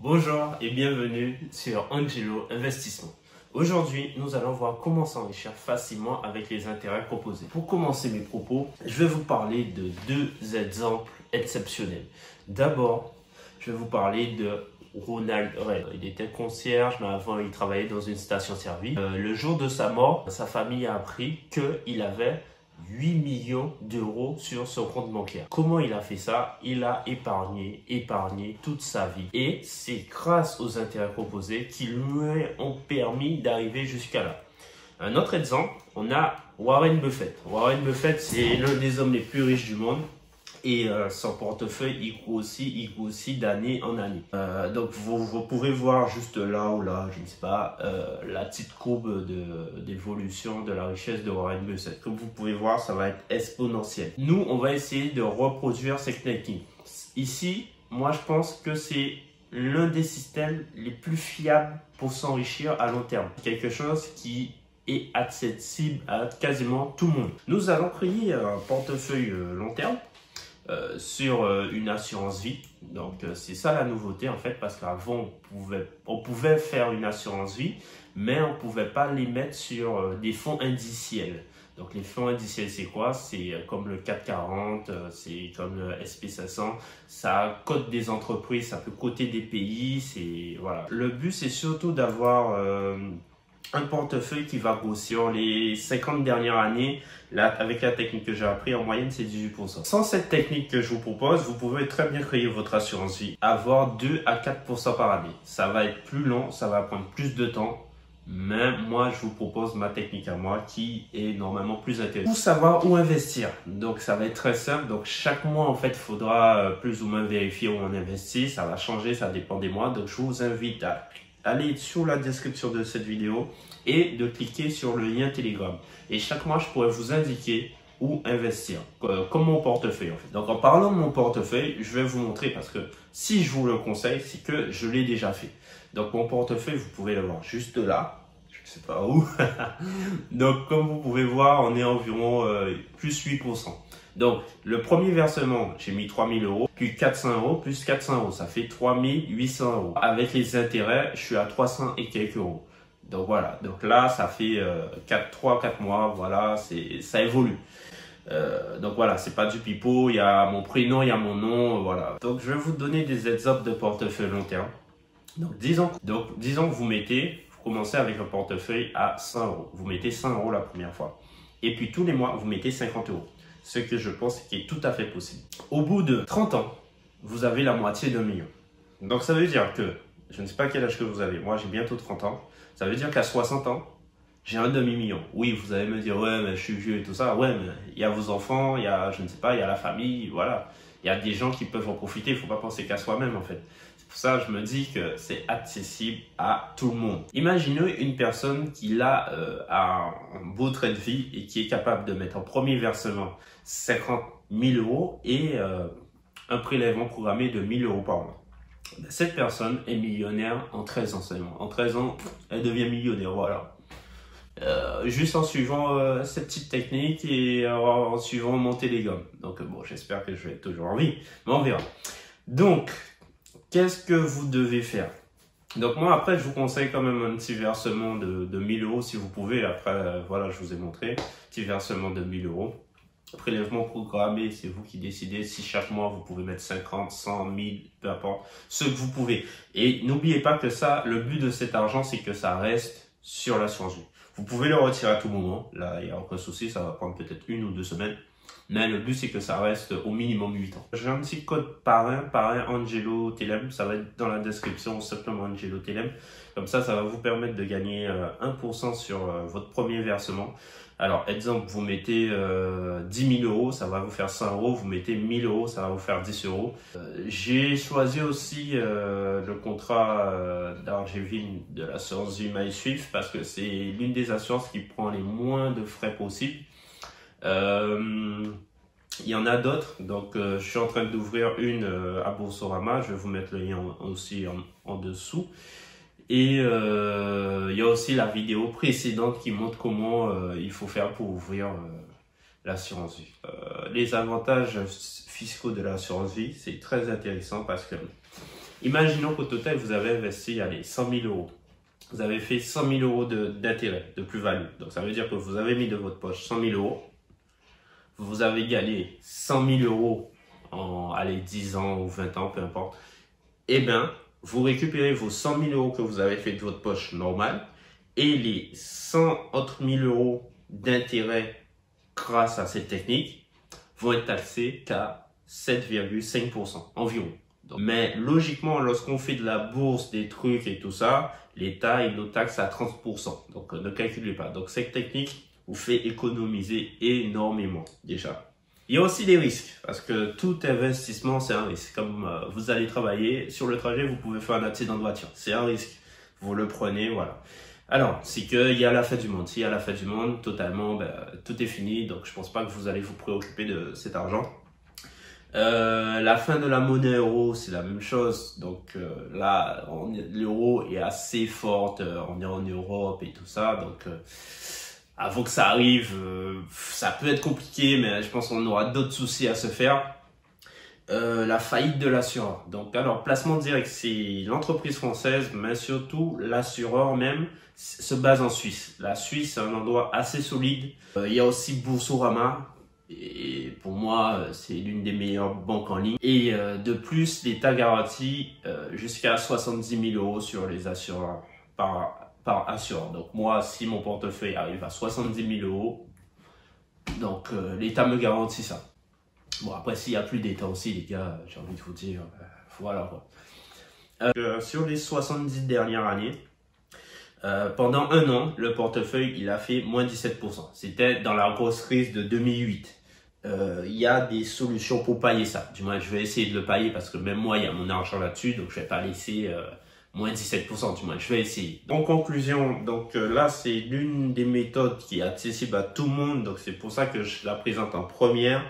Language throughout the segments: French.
Bonjour et bienvenue sur Angelo Investissement. Aujourd'hui, nous allons voir comment s'enrichir facilement avec les intérêts proposés. Pour commencer mes propos, je vais vous parler de deux exemples exceptionnels. D'abord, je vais vous parler de Ronald Reagan. Il était concierge, mais avant il travaillait dans une station-service. Le jour de sa mort, sa famille a appris qu'il avait 8 millions d'euros sur son compte bancaire. Comment il a fait ça? Il a épargné toute sa vie. Et c'est grâce aux intérêts proposés qui lui ont permis d'arriver jusqu'à là. Un autre exemple, on a Warren Buffett. Warren Buffett, c'est l'un des hommes les plus riches du monde. Et son portefeuille, il grossit d'année en année. Donc, vous pouvez voir juste là ou là, je ne sais pas, la petite courbe d'évolution de la richesse de Warren Buffett. Comme vous pouvez voir, ça va être exponentiel. Nous, on va essayer de reproduire cette technique. Ici, moi, je pense que c'est l'un des systèmes les plus fiables pour s'enrichir à long terme. Quelque chose qui est accessible à quasiment tout le monde. Nous allons créer un portefeuille long terme. Sur une assurance vie. Donc c'est ça la nouveauté en fait, parce qu'avant on pouvait faire une assurance vie, mais on ne pouvait pas les mettre sur des fonds indiciels. Donc les fonds indiciels, c'est quoi? C'est comme le CAC 40, c'est comme le SP500, ça cote des entreprises, ça peut coter des pays, c'est voilà. Le but c'est surtout d'avoir un portefeuille qui va grossir les 50 dernières années. Là, avec la technique que j'ai appris, en moyenne, c'est 18%. Sans cette technique que je vous propose, vous pouvez très bien créer votre assurance vie, avoir 2 à 4% par année. Ça va être plus long, ça va prendre plus de temps, mais moi, je vous propose ma technique à moi qui est normalement plus intéressante. Pour savoir où investir, donc ça va être très simple. Donc chaque mois, en fait, il faudra plus ou moins vérifier où on investit. Ça va changer, ça dépend des mois. Donc je vous invite à aller sur la description de cette vidéo et de cliquer sur le lien Telegram. Et chaque mois, je pourrais vous indiquer où investir, comme mon portefeuille en fait. Donc en parlant de mon portefeuille, je vais vous montrer, parce que si je vous le conseille, c'est que je l'ai déjà fait. Donc mon portefeuille, vous pouvez le voir juste là, je ne sais pas où. Donc comme vous pouvez voir, on est environ plus 8%. Donc, le premier versement, j'ai mis 3 000 euros, puis 400 euros, plus 400 euros. Ça fait 3 800 euros. Avec les intérêts, je suis à 300 et quelques euros. Donc, voilà. Donc là, ça fait 3-4 mois. Voilà, ça évolue. Donc, voilà, c'est pas du pipeau. Il y a mon prénom, il y a mon nom. Voilà. Donc, je vais vous donner des exemples de portefeuille long terme. Donc, disons que vous commencez avec un portefeuille à 100 euros. Vous mettez 100 euros la première fois. Et puis, tous les mois, vous mettez 50 euros. Ce que je pense qui est tout à fait possible. Au bout de 30 ans, vous avez la moitié d'un million. Donc ça veut dire que, je ne sais pas quel âge que vous avez, moi j'ai bientôt 30 ans, ça veut dire qu'à 60 ans, j'ai un demi-million. Oui, vous allez me dire, ouais, mais je suis vieux et tout ça. Ouais, mais il y a vos enfants, il y a, je ne sais pas, il y a la famille, voilà. Il y a des gens qui peuvent en profiter, il ne faut pas penser qu'à soi-même en fait. C'est pour ça que je me dis que c'est accessible à tout le monde. Imaginez une personne qui a un beau trait de vie et qui est capable de mettre en premier versement 50 000 euros et un prélèvement programmé de 1 000 euros par mois. Cette personne est millionnaire en 13 ans seulement. En 13 ans, elle devient millionnaire, voilà. Juste en suivant cette petite technique et en suivant mon Telegram. Donc bon, j'espère que je vais être toujours en vie, mais on verra. Donc, qu'est-ce que vous devez faire? Donc moi, après, je vous conseille quand même un petit versement de 1 000 euros si vous pouvez. Après, voilà, je vous ai montré. Petit versement de 1 000 euros. Prélèvement programmé, c'est vous qui décidez. Si chaque mois, vous pouvez mettre 50, 100, 1000, peu importe, ce que vous pouvez. Et n'oubliez pas que ça, le but de cet argent, c'est que ça reste sur l'assurance vie. Vous pouvez le retirer à tout moment. Là, il n'y a aucun souci, ça va prendre peut-être 1 ou 2 semaines. Mais le but, c'est que ça reste au minimum 8 ans. J'ai un petit code parrain Angelo Telem. Ça va être dans la description, simplement Angelo Telem. Comme ça va vous permettre de gagner 1% sur votre premier versement. Alors, exemple, vous mettez 10 000 euros, ça va vous faire 100 euros. Vous mettez 1 000 euros, ça va vous faire 10 euros. J'ai choisi aussi le contrat d'Argevin de l'assurance vie MySwift parce que c'est l'une des assurances qui prend les moins de frais possibles. Il y en a d'autres, donc je suis en train d'ouvrir une à Boursorama, je vais vous mettre le lien aussi en dessous. Et il y a aussi la vidéo précédente qui montre comment il faut faire pour ouvrir l'assurance vie. Les avantages fiscaux de l'assurance vie, c'est très intéressant parce que Imaginons qu'au total, vous avez investi, allez, 100 000 euros. Vous avez fait 100 000 euros d'intérêt, de plus-value. Donc, ça veut dire que vous avez mis de votre poche 100 000 euros. Vous avez gagné 100 000 euros en, allez, 10 ans ou 20 ans, peu importe. Eh bien, vous récupérez vos 100 000 euros que vous avez fait de votre poche normale et les 100 autres 1000 euros d'intérêt grâce à cette technique vont être taxés qu'à 7,5% environ. Mais logiquement, lorsqu'on fait de la bourse, des trucs et tout ça, l'État il nous taxe à 30%. Donc ne calculez pas. Donc cette technique vous fait économiser énormément déjà. Il y a aussi des risques parce que tout investissement c'est un risque. Comme vous allez travailler, sur le trajet vous pouvez faire un accident de voiture. C'est un risque. Vous le prenez, voilà. Alors, c'est qu'il y a la fin du monde. S'il y a la fin du monde, totalement, tout est fini. Donc je pense pas que vous allez vous préoccuper de cet argent. La fin de la monnaie euro, c'est la même chose. Donc là, l'euro est assez forte. On est en Europe et tout ça. Donc avant que ça arrive, ça peut être compliqué, mais je pense qu'on aura d'autres soucis à se faire. La faillite de l'assureur. Donc alors, placement direct, c'est l'entreprise française, mais surtout l'assureur même se base en Suisse. La Suisse, c'est un endroit assez solide. Il y a aussi Boursorama. Et pour moi, c'est l'une des meilleures banques en ligne. Et de plus, l'État garantit jusqu'à 70 000 euros sur les assureurs par assureur. Donc moi, si mon portefeuille arrive à 70 000 euros, donc l'État me garantit ça. Bon, après, s'il n'y a plus d'État aussi, les gars, j'ai envie de vous dire, voilà quoi. Sur les 70 dernières années, pendant un an, le portefeuille, il a fait moins 17%. C'était dans la grosse crise de 2008. Il y a des solutions pour pailler ça. Du moins, je vais essayer de le pailler parce que même moi, il y a mon argent là-dessus, donc je vais pas laisser moins 17%. Du moins, je vais essayer. En conclusion, donc là, c'est l'une des méthodes qui est accessible à tout le monde. Donc c'est pour ça que je la présente en première.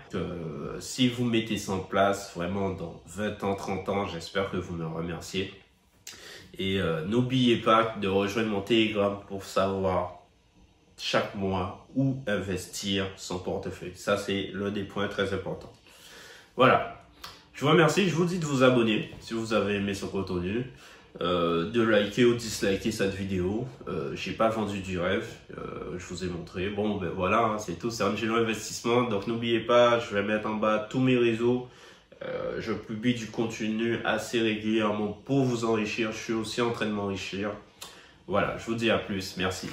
Si vous mettez ça en place, vraiment dans 20 ans, 30 ans, j'espère que vous me remerciez. Et n'oubliez pas de rejoindre mon Telegram pour savoir chaque mois où investir son portefeuille. Ça, c'est l'un des points très importants. Voilà. Je vous remercie. Je vous dis de vous abonner si vous avez aimé ce contenu. De liker ou disliker cette vidéo. J'ai pas vendu du rêve. Je vous ai montré. Bon, ben voilà, hein, c'est tout. C'est Angelo Investissement. Donc, n'oubliez pas, je vais mettre en bas tous mes réseaux. Je publie du contenu assez régulièrement pour vous enrichir. Je suis aussi en train de m'enrichir. Voilà, je vous dis à plus. Merci.